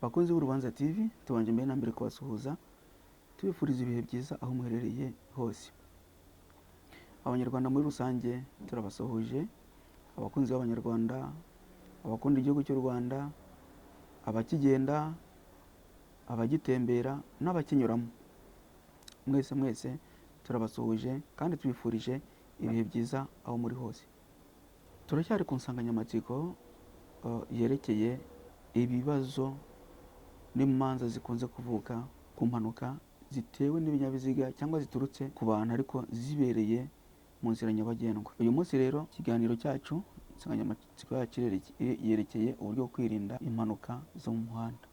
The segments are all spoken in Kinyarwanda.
Bakunzi b'Urubanza TV, tubanje mbere na mbere kubasuhuza tubifuriza ibihe byiza aho muherereye hose. Abanyarwanda muri rusange turabasuhuje, abakunzi b'Abanyarwanda, abakunda igihugu cy'u Rwanda, abakigenda, abagitembera n'abakinyuramo. Mwese turabasuhuje kandi tubifurije ibihe byiza aho muri hose. Turacyari ku nsanganyamatsiko yerekeye ibibazo n'imanza zikunze kuvuka ku mpanuka zitewe n'ibinyabiziga cyangwa ziturutse ku bantu ariko zibereye mu nzira nyabagendwa. Uyu munsi rero ikiganiro cyacu, insanganyamatsiko yacu yerekeye uburyo bwo kwirinda impanuka zo mu muhanda.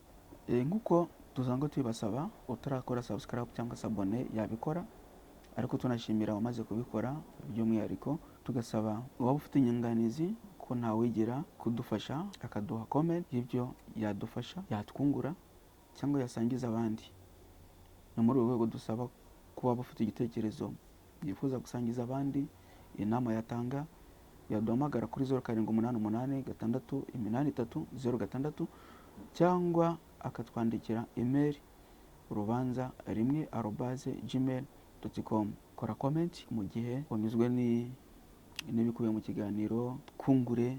Nk'uko tuzango tubibasaba, utarakora subscribe cyangwa se abone yabikora, ariko tunashimira abamaze kubikora by'umwihariko. Tugasaba uwaba ufite inyunganizi ko ntawigera kudufasha akaduha comment y'ibyo yadufasha, yatwungura cyangwa yasangiza abandi. Ni muri urwo rwego dusaba ko waba ufite igitekerezo yifuza gusangiza abandi, inama yatanga, yaduhamagara kuri 0788 cyangwa akatwandikira email urubanza1@gmail.com. Kora comment mu gihe unyuzwe n'ibikubiye mu kiganiro, twungure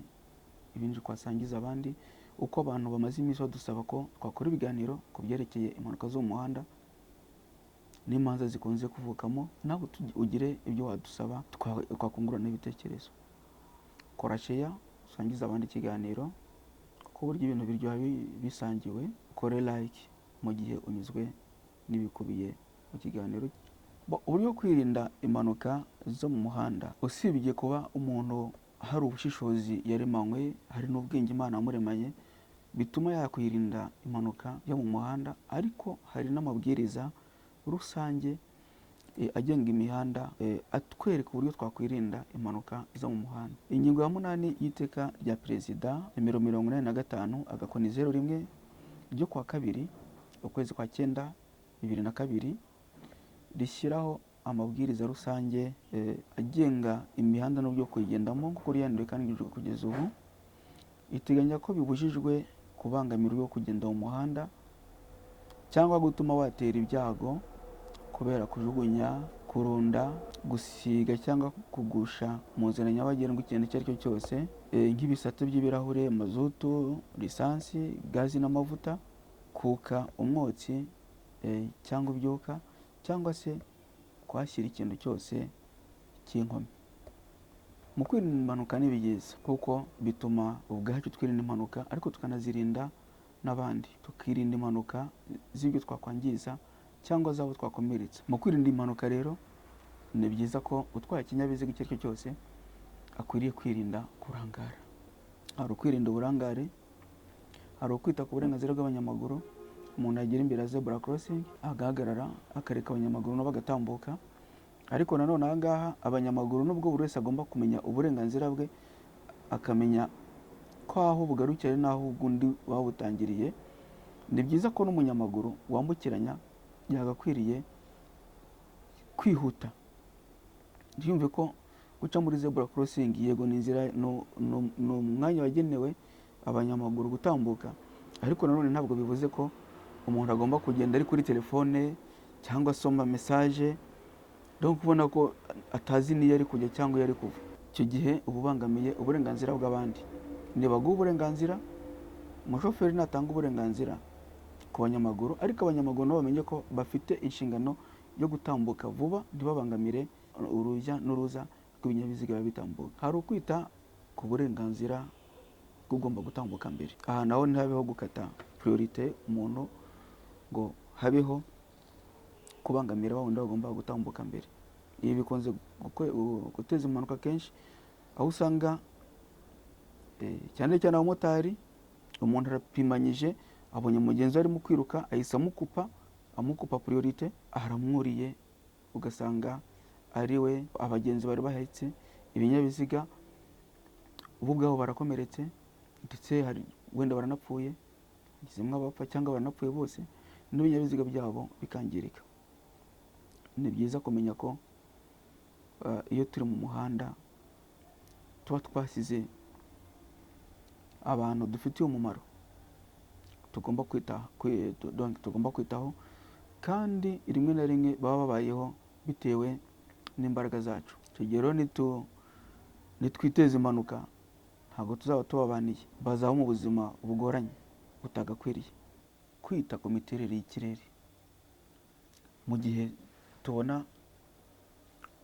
ibindi twasangiza abandi. Uko abantu bamaze iminsi badusaba ko twakora ibiganiro ku byerekeye impanuka zo mu muhanda n'imanza zikunze kuvukamo, nawe ugire ibyo wadusaba twakungurana ibitekerezo. Kora share, usangiza abandi ikiganiro, kuko burya ibintu biryoha bisangiwe. Kore like mu gihe unyuzwe n'ibikubiye mu kiganiro. Uburyo bwo kwirinda impanuka zo mu muhanda, usibye kuba umuntu hari ubushishozi yaremanywe, hari n'ubwenge Imana yamuremanye bituma yakwirinda impanuka yo mu muhanda, ariko hari n'amabwiriza rusange agenga imihanda atwereka uburyo twakwirinda impanuka zo mu muhanda. Ingingo ya 8 y'iteka rya Perezida nimero 85/01 ryo kuwa 2 ukwezi kwa 9 2002 rishyiraho amabwiriza rusange agenga imihanda n'uburyo kuyigendamo, kuko riyanduye kandi kugeza ubu iteganya ko bibujijwe kubangamira uburyo kugenda mu muhanda cyangwa gutuma watera ibyago kubera kujugunya, kurunda, gusiga cyangwa kugusha mu nzira nyabagendwa ikintu icyo ari cyo cyose, nk'ibisate by'ibirahure, mazutu, lisansi, gazi n'amavuta, kuka umwotsi cyangwa ibyuka, cyangwa se kwashyira ikintu cyose cy'inkomyi. Mu kwirinda impanuka ni byiza kuko bituma ubwacu twirinda impanuka, ariko tukanazirinda n'abandi. Tukirinda impanuka z'ibyo twakwangiza cyangwa zabo twakomeretsa. Mu kwirinda impanuka rero ni byiza ko utwaye ikinyabiziga icyo ari cyo cyose akwiriye kwirinda kurangara. Hari ukwirinda uburangare, hari ukwita ku burenganzira bw'abanyamaguru. Umuntu agera imbere ya zebra crossing agahagarara akareka abanyamaguru nabo bagatambuka. Ariko nanone aha ngaha abanyamaguru nubwo buri wese agomba kumenya uburenganzira bwe, akamenya ko aho bugarukira n'aho undi babutangiriye. Ni byiza ko n'umunyamaguru wambukiranya yagakwiriye kwihuta. Yumve ko guca muri zebra crossing yego ni inzira, no mwanya wagenewe abanyamaguru gutambuka, ariko nanone ntabwo bivuze ko umuntu agomba kugenda ari kuri telefone cyangwa asoma message, no kubona ko atazi niyo ari kujya cyangwa iyo ari kuva. Icyo gihe ubangamiye uburenganzira bw'abandi. Nibaguha uburenganzira, umushoferi natanga uburenganzira ku banyamaguru, ariko abanyamaguru nabo bamenye ko bafite inshingano yo gutambuka vuba, ntibabangamire urujya n'uruza rw'ibinyabiziga bitambuka. Hari ukwita ku burenganzira bw'ugomba gutambuka mbere. Aha naho ntihabeho gukata priorite umuntu ngo habeho kubangamira wundi bagomba gutambuka mbere. Ibi bikunze guteza impanuka kenshi, aho usanga cyane cyane abamotari, umuntu arapimanyije, abonye mugenzi arimo kwiruka, ahise amukupa priorite, aramwuriye, ugasanga ari we abagenzi bari bahetse ibinyabiziga ubu ubwabo barakomeretse, ndetse hari wenda baranapfuye, gizimwe abapfa cyangwa baranapfuye bose, n'ibinyabiziga byabo bikangirika. Ni byiza kumenya ko iyo turi mu muhanda tuba twasize abantu dufitiye umumaro. tugomba kwitaho, kandi rimwe na rimwe baba babayeho bitewe n'imbaraga zacu. Icyo gihe rero nitwiteza impanuka ntabwo tuzaba tubabaniye, bazaho mu buzima bugoranye butagakwiriye. Kwita ku miterere y'ikirere mu gihe tubona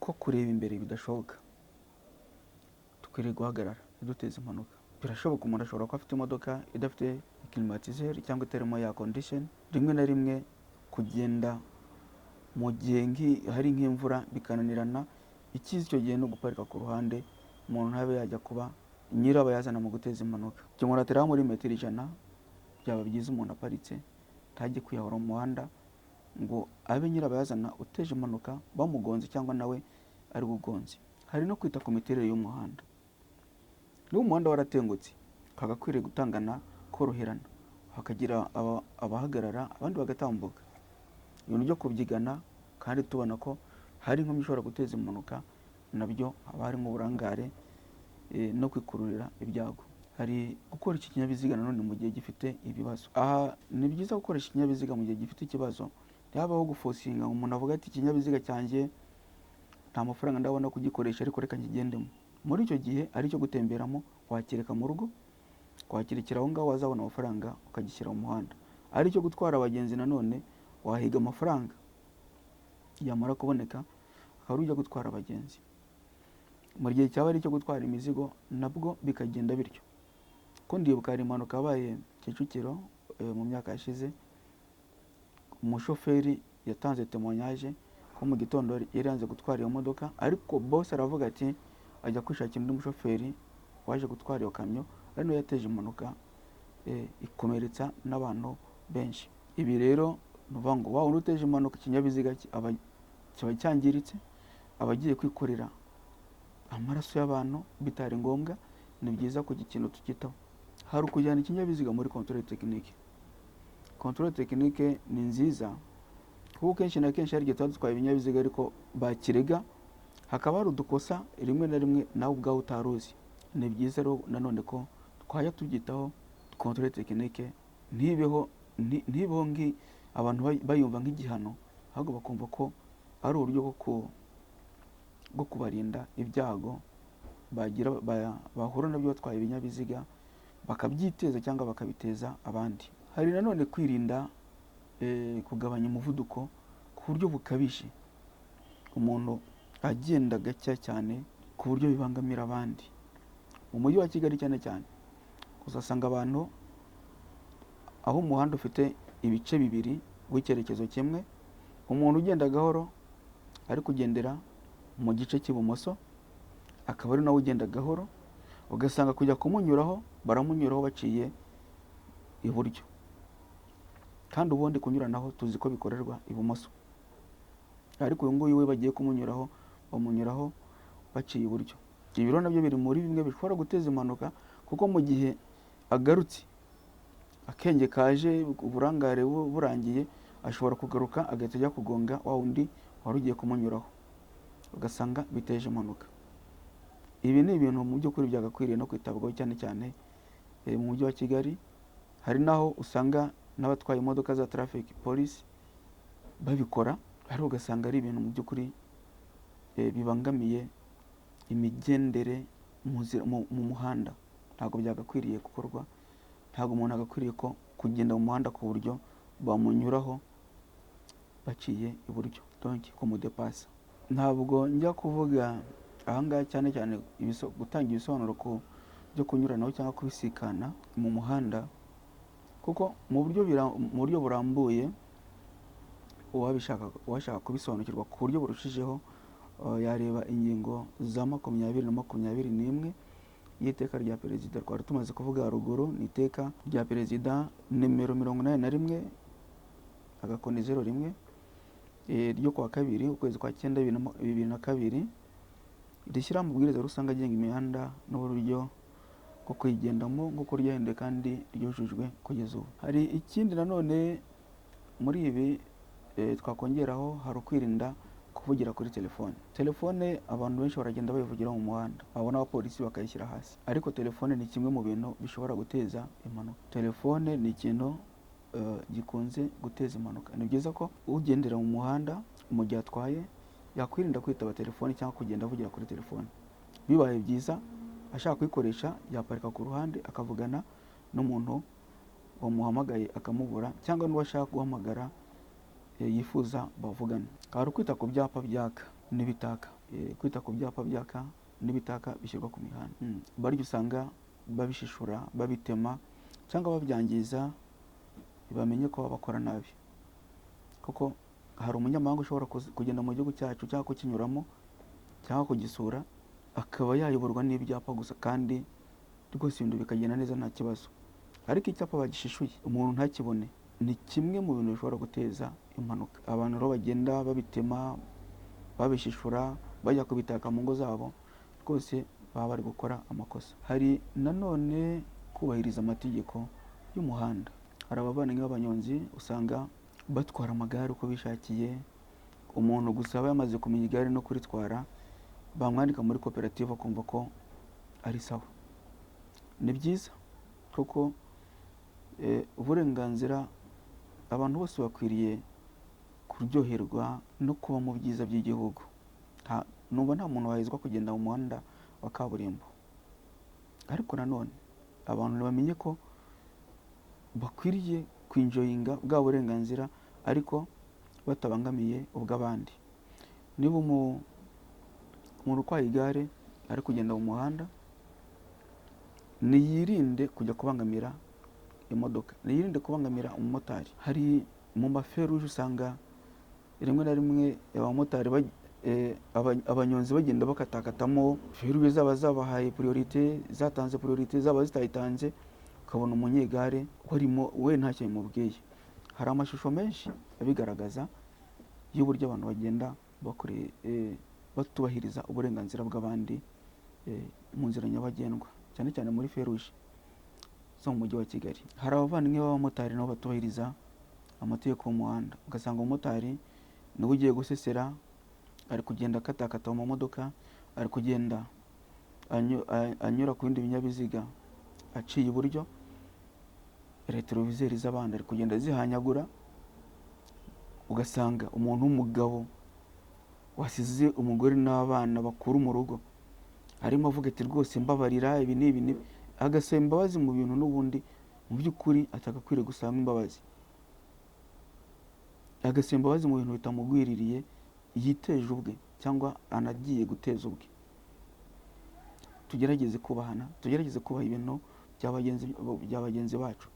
ko kureba imbere bidashoboka, dukwiriye guhagarara ntiduteze impanuka. Birashoboka umuntu ashobora kuba afite imodoka idafite climatiseur cyangwa itarimo ya condition. Rimwe na rimwe kugenda mu gihe hari nk'imvura bikananirana, ikiza icyo gihe no guparika ku ruhande, umuntu ntabe yajya kuba nyirabayazana mu guteza impanuka. Icyo umuntu ateraho muri metero 100, byaba byiza umuntu aparitse, ntajye kwiyahura mu muhanda ngo abe nyirabayazana uteje impanuka bamugonze cyangwa nawe ari bugonze. Hari no kwita ku miterere y'umuhanda. Niba umuhanda waratengutse, kagakwiriye gutangana, koroherana, hakagira abahagarara abandi bagatambuka. Ibintu byo kubyigana kandi tubona ko hari inkomyi ishobora guteza impanuka, nabyo haba harimo uburangare no kwikururira ibyago. Hari gukoresha ikinyabiziga nanone mu gihe gifite ibibazo. Aha ni byiza gukoresha ikinyabiziga mu gihe gifite ikibazo. Ntihabaho gufosinga umuntu avuga ati ikinyabiziga cyanjye nta mafaranga ndabona kugikoresha ariko reka nkigendemo. Muri icyo gihe ari cyo gutemberamo, wakireka mu rugo, wakirekera aho ngaho wazabona amafaranga ukagishyira mu muhanda. Ari cyo gutwara abagenzi nanone, wahiga amafaranga yamara kuboneka akaba ujya gutwara abagenzi. Mu gihe cyaba ari cyo gutwara imizigo nabwo bikagenda bityo. Ko ndibuka hari impanuka yabaye Kicukiro mu myaka yashize, umushoferi yatanze témoignage ko mu gitondo yari yanze gutwara iyo modoka, ariko boss aravuga ati ajya kwishakira undi mushoferi waje gutwara iyo kamyo, ari no yateje impanuka ikomeretsa n'abantu benshi. Ibi rero nuvuga ngo wa uteje impanuka ikinyabiziga kiba cyangiritse, abagiye kwikorera amaraso y'abantu bitari ngombwa. Ni byiza ko ikintu tukitaho. Hari ukujyana ikinyabiziga muri controle technique. Controle technique ni nziza kuko kenshi na kenshi hari igihe tuba dutwaye ibinyabiziga ariko bakirega, hakaba hari udukosa rimwe na rimwe nawe ubwawe utaruzi. Ni byiza rero nanone ko twajya tubyitaho. Controle technique ntibeho abantu bayumva nk'igihano, ahubwo bakumva ko ari uburyo bwo kubarinda ibyago bahura nabyo batwaye ibinyabiziga, bakabyiteza cyangwa bakabiteza abandi. Hari nanone kwirinda kugabanya umuvuduko ku buryo bukabije, umuntu agenda gake cyane ku buryo bibangamira abandi. Mu mujyi wa Kigali cyane cyane uzasanga abantu aho umuhanda ufite ibice bibiri w'icyerekezo kimwe, umuntu ugenda gahoro ari kugendera mu gice cy'ibumoso, akaba ari nawe ugenda gahoro, ugasanga kujya kumunyuraho baramunyuraho baciye iburyo, kandi ubundi kunyuranaho tuzi ko bikorerwa ibumoso, ariko uyu nguyu we bagiye kumunyuraho bamunyuraho baciye iburyo. Ibi rero nabyo biri muri bimwe bishobora guteza impanuka, kuko mu gihe agarutse akenge kaje uburangare burangiye, ashobora kugaruka agahita ajya kugonga wa wundi wari ugiye kumunyuraho, ugasanga biteje impanuka. Ibi ni ibintu mu by'ukuri byagakwiriye no kwitabwaho cyane cyane mu mujyi wa Kigali. Hari naho usanga n'abatwaye imodoka za traffic police babikora, ariko ugasanga ari ibintu mu by'ukuri bibangamiye imigendere mu muhanda. Ntabwo byagakwiriye gukorwa. Ntabwo umuntu agakwiriye ko kugenda mu muhanda ku buryo bamunyuraho baciye iburyo, donc kumudepasa. Ntabwo njya kuvuga ahangaha cyane cyane gutanga ibisobanuro byo kunyuranaho cyangwa kubisikana mu muhanda, kuko mu buryo burambuye uwashaka kubisobanukirwa ku buryo burushijeho yareba ingingo za 20 na 21 y'iteka rya perezida. Twari tumaze kuvuga haruguru, ni iteka rya perezida nimero 81 agakoni 01 ryo kuwa 2 ukwezi kwa 9 2002 rishyira amabwiriza rusange agenga imihanda n'uburyo bwo kuyigendamo nk'uko ryahinduwe kandi ryujujwe kugeza ubu. Hari ikindi nanone muri ibi twakongeraho, hari ukwirinda kuvugira kuri telefone. Telefone abantu benshi baragenda bayivugira mu muhanda, babona abapolisi bakayishyira hasi, ariko telefone ni kimwe mu bintu bishobora guteza impanuka. Telefone ni ikintu gikunze guteza impanuka. Ni byiza ko ugendera mu muhanda mu gihe atwaye yakwirinda kwitaba telefoni cyangwa kugenda avugira kuri telefoni. Bibaye byiza ashaka kuyikoresha yaparika ku ruhande akavugana n'umuntu wamuhamagaye akamubura, cyangwa n'uwo ashaka guhamagara yifuza bavugana. Hari kwita ku byapa byaka n'ibitaka. Kwita ku byapa byaka n'ibitaka bishyirwa ku mihanda. Baryo usanga babishishura, babitema cyangwa babyangiza, bamenye ko bakora nabi. Kuko hari umunyamahanga ushobora kugenda mu gihugu cyacu cyangwa kukinyuramo cyangwa kugisura, akaba yayoborwa n'ibyapa gusa, kandi rwose ibintu bikagenda neza nta kibazo. Ariko icyapa bagishishuye umuntu ntakibone, ni kimwe mu bintu bishobora guteza impanuka. Abantu rero bagenda babitema, babishishura, bajya kubitaka mu ngo zabo, rwose baba bari gukora amakosa. Hari nanone kubahiriza amategeko y'umuhanda. Hari abavandimwe b'abanyonzi usanga batwara amagare uko bishakiye, umuntu gusa aba yamaze kumenya igare no kuritwara, bamwandika muri koperative akumva ko ari sawa. Ni byiza kuko uburenganzira, abantu bose bakwiriye kuryoherwa no kuba mu byiza by'igihugu. Numva nta muntu wahezwa kugenda mu muhanda wa kaburimbo, ariko nanone abantu bamenye ko bakwiriye kwinjoyinga bwa burenganzira ariko batabangamiye ubw'abandi. Niba umuntu utwaye igare ari kugenda mu muhanda, niyirinde kujya kubangamira imodoka, niyirinde kubangamira umumotari. Hari mu maferuje usanga rimwe na rimwe abamotari abanyonzi bagenda bakatakatamo feruje, zaba zabahaye priorite, zatanze priorite, zaba zitayitanze, ukabona umunyegare warimo we ntacyo bimubwiye. Hari amashusho menshi abigaragaza y'uburyo abantu bagenda batubahiriza uburenganzira bw'abandi mu nzira nyabagendwa, cyane cyane muri feruje zo mu mujyi wa Kigali. Hari abavandimwe b'abamotari nabo batubahiriza amategeko y'umuhanda, ugasanga umumotari niwe ugiye gusesera, ari kugenda akatakata mu modoka, ari kugenda anyura ku bindi binyabiziga aciye iburyo, retroviseri z'abandi ari kugenda zihanyagura. Ugasanga umuntu w'umugabo wasize umugore n'abana bakuru mu rugo arimo avuga ati rwose mbabarira ibi n'ibi, agasaba imbabazi mu bintu n'ubundi mu by'ukuri atagakwiriye gusaba imbabazi, agasaba imbabazi mu bintu bitamugwiririye, yiteje ubwe cyangwa anagiye guteza ubwe. Tugerageze kubahana, tugerageze kubaha ibintu bya bagenzi bacu.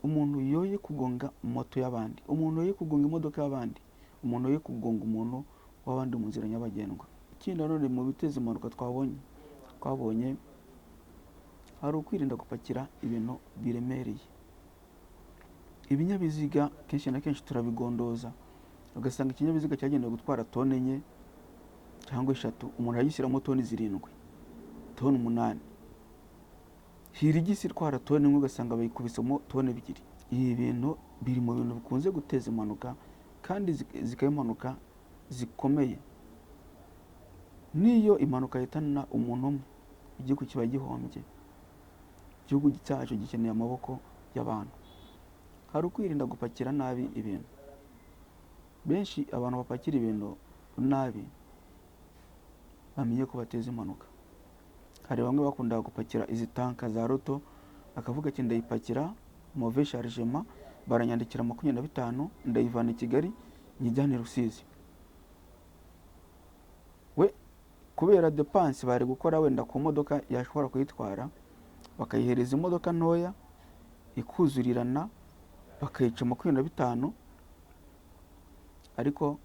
Umuntu yoye kugonga moto y'abandi, umuntu yoye kugonga imodoka y'abandi, umuntu yoye kugonga umuntu w'abandi mu nzira nyabagendwa. Ikindi nanone mu biteza impanuka twabonye hari ukwirinda gupakira ibintu biremereye. Ibinyabiziga kenshi na kenshi turabigondoza, ugasanga ikinyabiziga cyagenewe gutwara tone 4 cyangwa 3, umuntu agishyiramo toni 7, toni 8. Hirigisi itwara toni 1 ugasanga bayikubisemo toni 2. Ibi bintu biri mu bintu bikunze guteza impanuka, kandi zikaba impanuka zikomeye. Niyo impanuka yitana umuntu umwe, igihugu kiba gihombye. Igihugu cyacu gikeneye amaboko y'abantu. Hari ukwirinda gupakira nabi ibintu. Benshi abantu bapakira ibintu nabi bamenye ko bateza impanuka. Hari bamwe bakunda gupakira izi tanka za roto, akavuga ati ndayipakira mauvais chargement, baranyandikira 25, ndayivana i Kigali nyijyane Rusizi. We kubera dépense bari gukora wenda ku modoka yashobora kuyitwara, bakayihereza imodoka ntoya ikuzurirana, bakayica 25, ariko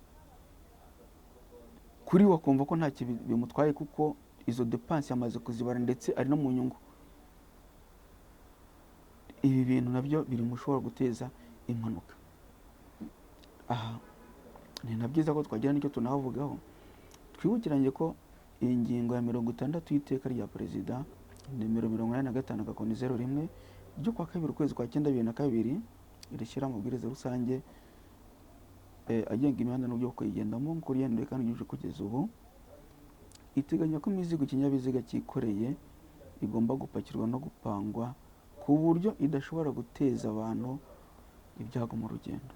kuri wakumva ko nta bimutwaye kuko izo dépense yamaze kuzibara ndetse ari no mu nyungu. Ibi bintu nabyo biri mu shobora guteza impanuka. Ni nabyiza ko twagira nicyo tunavugaho. Twibukiranye ko iyi ngingo ya 60 y'iteka rya perezida nimero 85/01 ryo kwa 2 ukwezi kwa 9 2022 irishyira amabwiriza rusange agenga imihanda n'uburyo kuyigendamo kuri yandure kandi yuje kugeza ubu. Iteganya ko imizigo ikinyabiziga cyikoreye igomba gupakirwa no gupangwa ku buryo idashobora guteza abantu ibyago mu rugendo,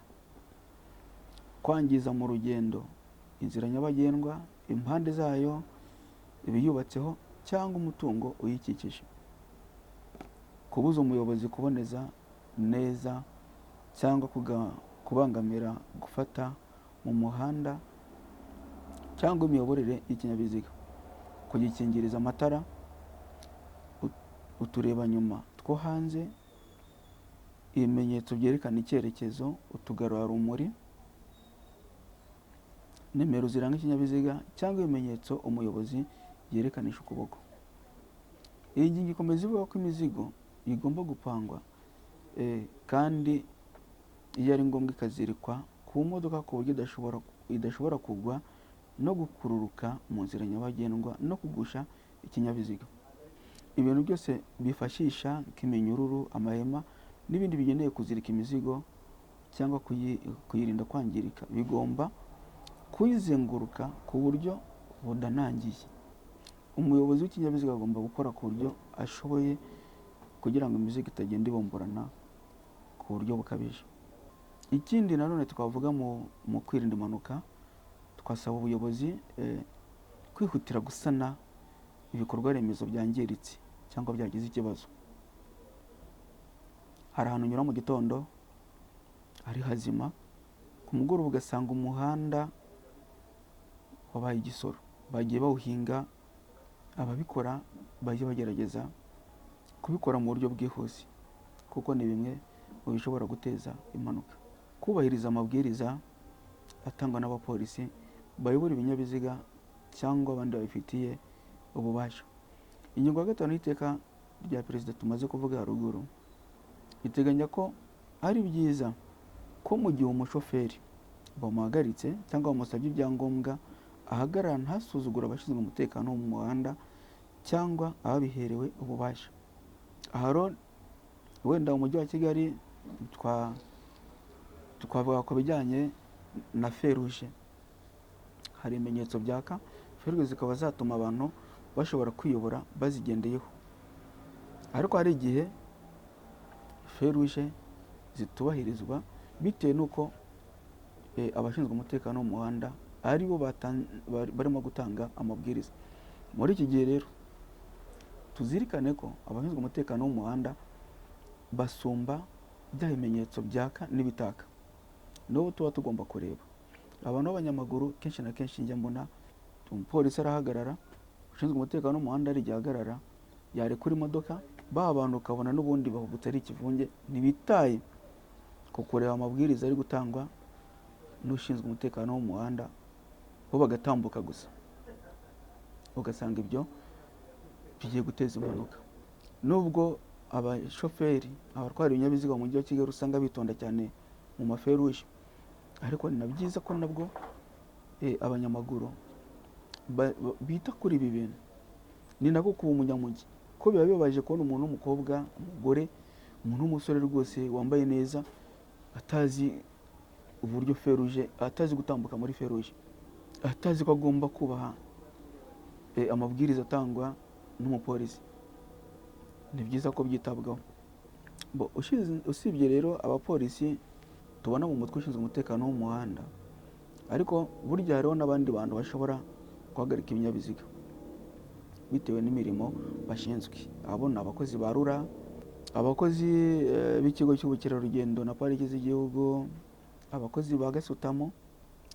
kwangiza mu rugendo inzira nyabagendwa, impande zayo, ibiyubatseho cyangwa umutungo uyikikije, kubuza umuyobozi kuboneza neza cyangwa kubangamira gufata mu muhanda cyangwa imiyoborere y'ikinyabiziga, kugikingiriza amatara, utureba nyuma two hanze, ibimenyetso byerekana icyerekezo, utugarurarumuri, nimero ziranga ikinyabiziga cyangwa ibimenyetso umuyobozi yerekanisha ukuboko. Iyi ngingo ikomeza ivuga ko imizigo igomba gupangwa kandi iyo ari ngombwa ikazirikwa ku modoka ku buryo idashobora kugwa no gukururuka mu nzira nyabagendwa no kugusha ikinyabiziga. Ibintu byose bifashisha nk'iminyururu, amahema n'ibindi bigenewe kuzirika imizigo cyangwa kuyirinda kwangirika bigomba kuyizenguruka ku buryo budanangiye. Umuyobozi w'ikinyabiziga agomba gukora ku buryo ashoboye kugira ngo imizigo itagenda ibomborana ku buryo bukabije. Ikindi nanone twavuga mu kwirinda impanuka, twasaba ubuyobozi kwihutira gusana ibikorwa remezo byangiritse cyangwa byagize ikibazo. Hari ahantu unyura mu gitondo ari hazima, ku mugoroba ugasanga umuhanda wabaye igisoro, bagiye bawuhinga. Ababikora bajye bagerageza kubikora mu buryo bwihuse kuko ni bimwe mu bishobora guteza impanuka. Kubahiriza amabwiriza atangwa n'abapolisi bayobora ibinyabiziga cyangwa abandi babifitiye ububasha. Ingingo ya 5 y'iteka rya perezida tumaze kuvuga haruguru iteganya ko ari byiza ko mu gihe umushoferi bamuhagaritse cyangwa bamusabye ibyangombwa ahagarara ntasuzugura abashinzwe umutekano wo mu muhanda cyangwa ababiherewe ububasha. Aha wenda umujyi wa Kigali twavuga ku bijyanye na feruje. Hari ibimenyetso byaka, feruje zikaba zatuma abantu bashobora kwiyobora bazigendeyeho, ariko hari igihe feruje zitubahirizwa bitewe n'uko abashinzwe umutekano wo mu muhanda ari bo barimo gutanga amabwiriza. Muri iki gihe rero tuzirikane ko abashinzwe umutekano wo mu muhanda basumba bya bimenyetso byaka n'ibitaka, n'ubu tuba tugomba kureba. Abantu b'abanyamaguru kenshi na kenshi njya mbona umupolisi arahagarara, ushinzwe umutekano w'umuhanda ari gihagarara, yarekura imodoka, abantu ukabona n'ubundi bahubutse ari ikivunge, ntibitaye ku kureba amabwiriza ari gutangwa n'ushinzwe umutekano w'umuhanda, bo bagatambuka gusa. Ugasanga ibyo bigiye guteza impanuka. Nubwo abashoferi, abatwara ibinyabiziga mu mujyi wa Kigali usanga bitonda cyane mu maferuje, ariko ni na byiza ko nabwo abanyamaguru bita kuri ibi bintu. Ni nako kuba umunyamujyi, ko biba bibabaje kubona umuntu w'umukobwa, umugore, umuntu w'umusore rwose wambaye neza atazi uburyo feruje, atazi gutambuka muri feruje, atazi ko agomba kubaha amabwiriza atangwa n'umupolisi. Ni byiza ko byitabwaho. Usibye rero abapolisi tubona mu mutwe ushinzwe umutekano w'umuhanda, ariko burya hariho n'abandi bantu bashobora guhagarika ibinyabiziga bitewe n'imirimo bashinzwe. Abo ni abakozi ba RURA, abakozi b'ikigo cy'ubukerarugendo na pariki z'igihugu, abakozi ba gasutamo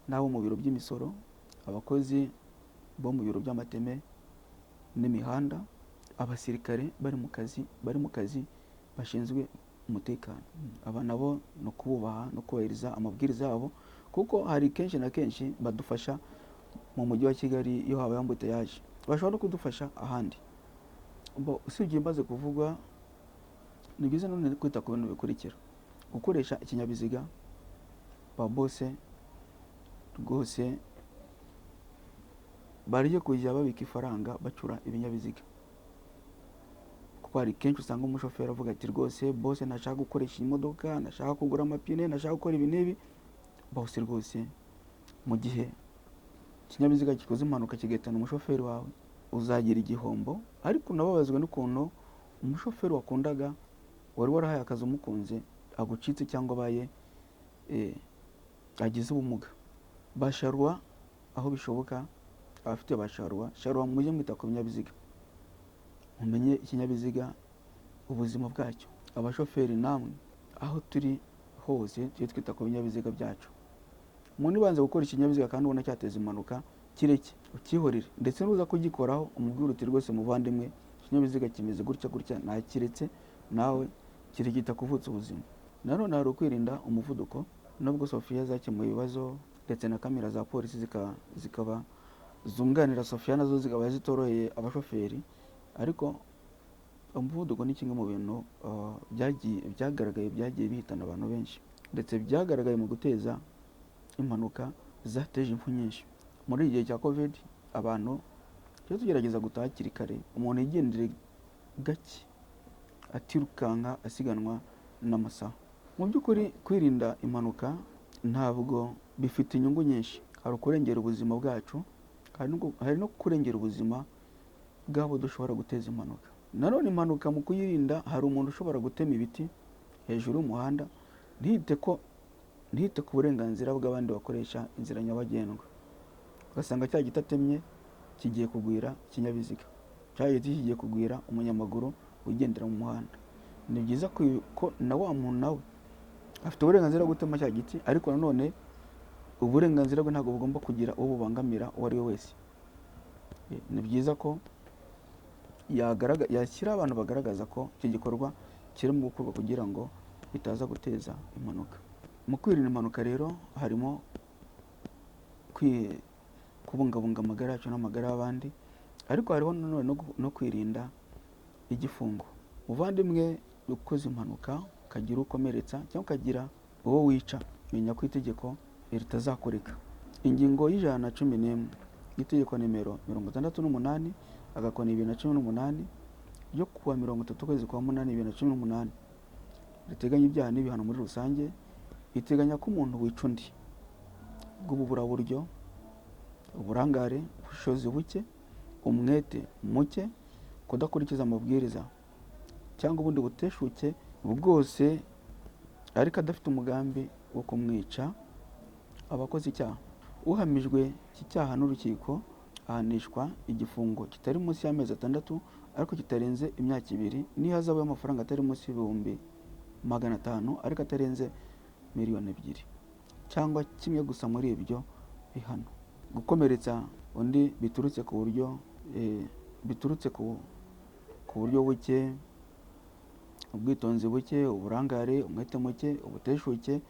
n'abo mu biro by'imisoro, abakozi bo mu biro by'amateme n'imihanda, abasirikare bari mu kazi bashinzwe umutekano. Aba nabo no kububaha no kubahiriza amabwiriza yabo, kuko hari kenshi na kenshi badufasha mu mujyi wa Kigali iyo habaye ambutiyaje, bashobora no kudufasha ahandi. Usibye maze kuvugwa, ni byiza none kwita ku bintu bikurikira: gukoresha ikinyabiziga, ba bose rwose barije kujya babika ifaranga bacura ibinyabiziga, kuko hari kenshi usanga umushoferi avuga ati rwose bose nashaka gukoresha imodoka, nashaka kugura amapine, nashaka gukora ibi n'ibi. Bose rwose mu gihe ikinyabiziga gikoze impanuka kigahitana umushoferi wawe, uzagira igihombo. Ariko unababazwe n'ukuntu umushoferi wakundaga, wari warahaye akazi umukunze, agucitse cyangwa abaye agize ubumuga. Basharwa aho bishoboka, abafite basharwa, sharwa mujye mwita ku binyabiziga, mumenye ikinyabiziga ubuzima bwacyo. Abashoferi namwe aho turi hose tujye twita ku binyabiziga byacu. Umuntu ubanza gukora ikinyabiziga kandi ubona cyateza impanuka, kireke ukihorere, ndetse nuza kugikoraho umubwire uti rwose muvandimwe, ikinyabiziga kimeze gutya gutya, nakiretse nawe kirigita kuvutsa ubuzima. Nanone hari ukwirinda umuvuduko, nubwo Sofia zakemuye ibibazo ndetse na kamera za polisi zikaba zunganira Sofia nazo zikaba zitoroheye abashoferi, ariko umuvuduko ni kimwe mu bintu byagaragaye byagiye bihitana abantu benshi, ndetse byagaragaye mu guteza impanuka zateje impfu nyinshi. Muri iki gihe cya covid abantu tujye tugerageza gutaha hakiri kare, umuntu yigendere gake atirukanka asiganwa n'amasaha. Mu by'ukuri kwirinda impanuka ntabwo bifite inyungu nyinshi. Hari ukurengera ubuzima bwacu, hari no kurengera ubuzima bw'abo dushobora guteza impanuka. Nanone impanuka mu kuyirinda, hari umuntu ushobora gutema ibiti hejuru y'umuhanda ntiyite ku burenganzira bw'abandi bakoresha inzira nyabagendwa, ugasanga cya giti atemye kigiye kugwira ikinyabiziga, cya giti kigiye kugwira umunyamaguru wigendera mu muhanda. Ni byiza ko na wa muntu nawe afite uburenganzira bwo gutema cya giti, ariko nanone uburenganzira bwe ntabwo bugomba kugira uwo bubangamira uwo ari we wese. Ni byiza ko yashyira abantu bagaragaza ko icyo gikorwa kirimo gukorwa kugira ngo bitaza guteza impanuka. Mu kwirinda impanuka rero harimo kubungabunga amagara yacu n'amagara y'abandi, ariko hariho nanone no kwirinda igifungo. Muvandimwe ukoze impanuka ukagira ukomeretsa cyangwa ukagira uwo wica, menya ko itegeko ritazakureka. Ingingo y'111 y'itegeko nimero 68 agakoni 2018 ryo kuwa 30 kwezi kwa 8 2018 riteganya ibyaha n'ibihano muri rusange, iteganya ko umuntu wica undi bw'ububuraburyo, uburangare, ubushobozi buke, umwete muke, kudakurikiza amabwiriza cyangwa ubundi buteshuke bwose, ariko adafite umugambi wo kumwica, abakoze icyaha. Uhamijwe iki cyaha n'urukiko ahanishwa igifungo kitari munsi y'amezi 6 ariko kitarenze imyaka 2 n'ihazabu y'amafaranga atari munsi y'F500 ariko atarenze miliyoni 2, cyangwa kimwe gusa muri ibyo bihano. Gukomeretsa undi biturutse ku buryo buke, ubwitonzi buke, uburangare, umwete muke, ubuteshuke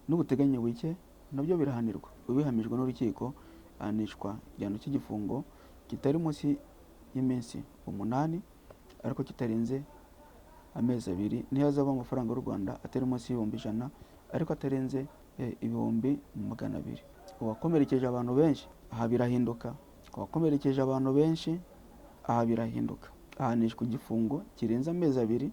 n'ubuteganye buke nabyo birahanirwa. Ubihamijwe n'urukiko ahanishwa igihano cy'igifungo kitari munsi y'iminsi 8 ariko kitarenze amezi 2 n'ihazabu y'amafaranga y'u Rwanda atari munsi y'100 ariko atarenze 200,000. Uwakomerekeje abantu benshi aha birahinduka, uwakomerekeje abantu benshi aha birahinduka, ahanishwa igifungo kirenze amezi 2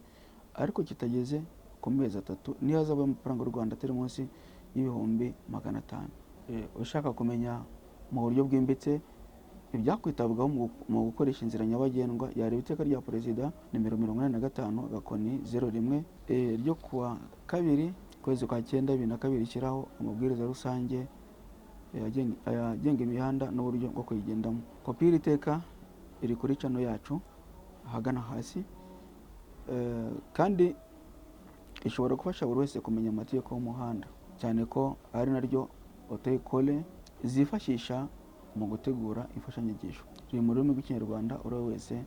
ariko kitageze ku mezi 3 n'ihazabu y'amafaranga y'u Rwanda atari munsi y'500,000. Ushaka kumenya mu buryo bwimbitse ibyakwitabwaho mu gukoresha inzira nyabagendwa, yareba iteka rya Perezida nimero 85 agakoni 01 ryo kuwa 2 kwezi kwa 9 2002 rishyiraho amabwiriza rusange agenga imihanda n'uburyo bwo kuyigendamo. Kopi y'iri teka iri kuri channel yacu ahagana hasi, kandi ishobora gufasha buri wese kumenya amategeko y'umuhanda, cyane ko ari naryo otekole zifashisha mu gutegura imfashanyigisho. Riri mu rurimi rw'ikinyarwanda uri wese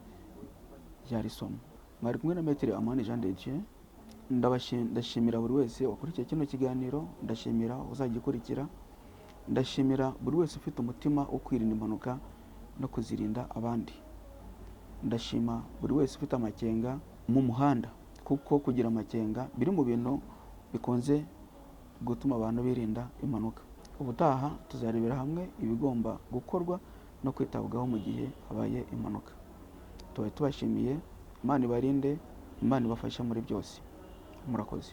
yarisoma. Mwari kumwe na Maître Amani Jean de Dieu. Ndashimira buri wese wakurikiye kino kiganiro, ndashimira uzagikurikira, ndashimira buri wese ufite umutima wo kwirinda impanuka no kuzirinda abandi. Ndashima buri wese ufite amakenga mu muhanda, kuko kugira amakenga biri mu bintu bikunze gutuma abantu birinda impanuka. Ubutaha tuzarebera hamwe ibigomba gukorwa no kwitabwaho mu gihe habaye impanuka. Tubashimiye. Imana ibarinde, Imana ibafashe muri byose. Murakoze.